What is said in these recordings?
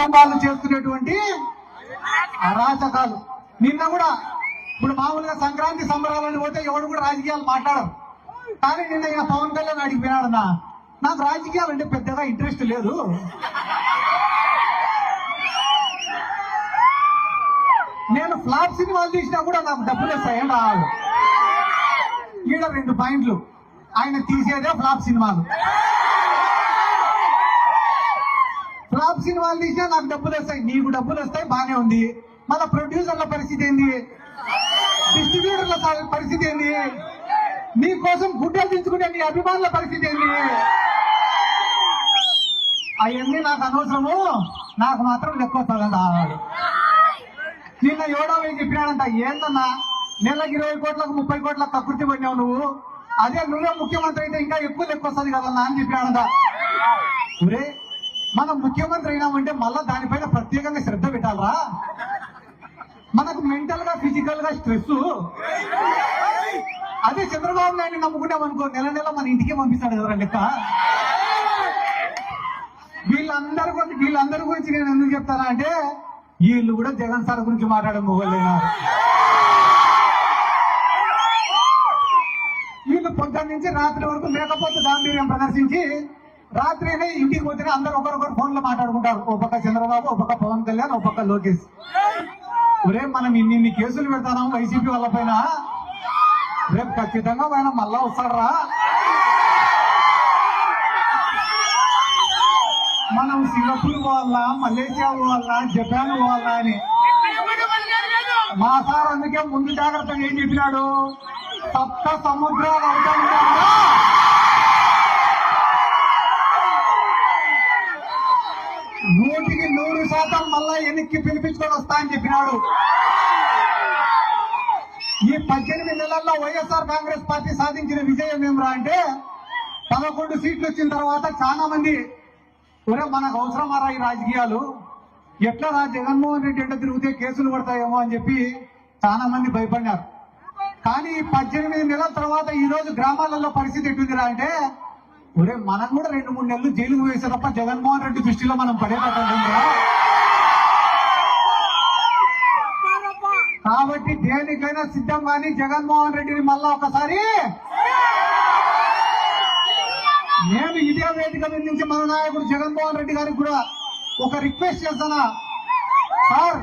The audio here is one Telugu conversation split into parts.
ప్రభుత్వం వాళ్ళు చేస్తున్నటువంటి అరాచకాలు. నిన్న కూడా ఇప్పుడు మామూలుగా సంక్రాంతి సంబరాలను పోతే ఎవడు కూడా రాజకీయాలు మాట్లాడరు. కానీ నిన్న ఇక పవన్ కళ్యాణ్ అడిగిపోయాడన్నా, నాకు రాజకీయాలు అంటే పెద్దగా ఇంట్రెస్ట్ లేదు, నేను ఫ్లాప్ సినిమాలు తీసినా కూడా నాకు డబ్బులు వస్తాయి రావాలి. ఈడ 2 పాయింట్లు, ఆయన తీసేదే ఫ్లాప్ సినిమాలు. ఫ్లాప్ సినిమాలు తీసినా నాకు డబ్బులు వస్తాయి, నీకు డబ్బులు వస్తాయి, బానే ఉంది. మన ప్రొడ్యూసర్ల పరిస్థితి ఏంది, డిస్ట్రిబ్యూటర్ల పరిస్థితి ఏంది, నీ కోసం గుడ్డలు దించుకునే నీ అభిమానుల పరిస్థితి ఏంది? అవన్నీ నాకు అనవసరము, నాకు మాత్రం లెక్క వస్తుందా? నిన్న ఎవడో చెప్పినాడంట, ఏందన్నా నెలకు 20 కోట్లకు 30 కోట్లకు కకృతి పడినావు నువ్వు, అదే నువ్వే ముఖ్యమంత్రి అయితే ఇంకా ఎక్కువ లెక్క వస్తుంది కదన్నా అని చెప్పినాడంట. ఒరే, మనం ముఖ్యమంత్రి అయినామంటే మళ్ళా దానిపైన ప్రత్యేకంగా శ్రద్ధ పెట్టాలరా? మనకు మెంటల్ గా ఫిజికల్ గా స్ట్రెస్. అదే చంద్రబాబు నాయుడు నమ్ముకుంటాం అనుకో, నెల నెల మన ఇంటికే పంపిస్తాడు కదా లెక్క. వీళ్ళందరి గురించి నేను ఎందుకు చెప్తానా అంటే, వీళ్ళు కూడా జగన్ సార్ గురించి మాట్లాడే మొగలేనా? వీళ్ళు పొద్దున్న నుంచి రాత్రి వరకు లేకపోతే గాంభీర్యం ప్రదర్శించి రాత్రినే ఇంటికి పోతేనే అందరు ఒకరొకరు ఫోన్ లో మాట్లాడుకుంటారు. ఓ పక్క చంద్రబాబు, ఓ పక్క పవన్ కళ్యాణ్, ఓ పక్క లోకేష్. ఒరే, మనం ఇన్ని కేసులు పెడతాం వైసీపీ వాళ్ళ పైన, రేపు ఖచ్చితంగా ఆయన మళ్ళా వస్తాడరా. మనం సింగపూర్ పోవాలా, మలేషియా పోవాలా, జపాన్ పోవాలా అని. మా సార్ అందుకే ముందు జాగ్రత్తగా ఏం చెప్పినాడు, 7 సముద్రాలు అవుతాయి, 100% మళ్ళా వెనక్కి పిలిపించుకొని వస్తా అని చెప్పినాడు. ఈ 18 నెలల్లో వైఎస్ఆర్ కాంగ్రెస్ పార్టీ సాధించిన విజయం ఏమరా అంటే, 11 సీట్లు వచ్చిన తర్వాత చాలా మంది, ఒరే మనకు అవసరమారా ఈ రాజకీయాలు, ఎట్లా జగన్మోహన్ రెడ్డి అంటే తిరిగితే కేసులు పడతాయేమో అని చెప్పి చాలా మంది భయపడినారు. కానీ 18 నెలల తర్వాత ఈ రోజు గ్రామాలలో పరిస్థితి ఎట్టుందిరా అంటే, ఒరే మనం కూడా 2-3 నెలలు జైలుకు వేసే తప్ప జగన్మోహన్ రెడ్డి దృష్టిలో మనం పడేటట్టుందా? కాబట్టి దేనికైనా సిద్ధం కానీ జగన్మోహన్ రెడ్డిని మళ్ళా ఒకసారి నేను ఇదే వేదిక నుంచి మన నాయకుడు జగన్మోహన్ రెడ్డి గారికి కూడా ఒక రిక్వెస్ట్ చేస్తానా, సార్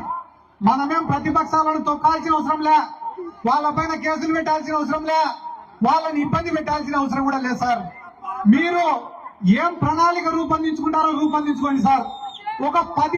మనమేం ప్రతిపక్షాలను తొక్కాల్సిన అవసరం లే, వాళ్ళపైన కేసులు పెట్టాల్సిన అవసరం లే, వాళ్ళని ఇబ్బంది పెట్టాల్సిన అవసరం కూడా లేదు సార్. మీరు ఏం ప్రణాళిక రూపొందించుకుంటారో రూపొందించుకోండి సార్. ఒక 10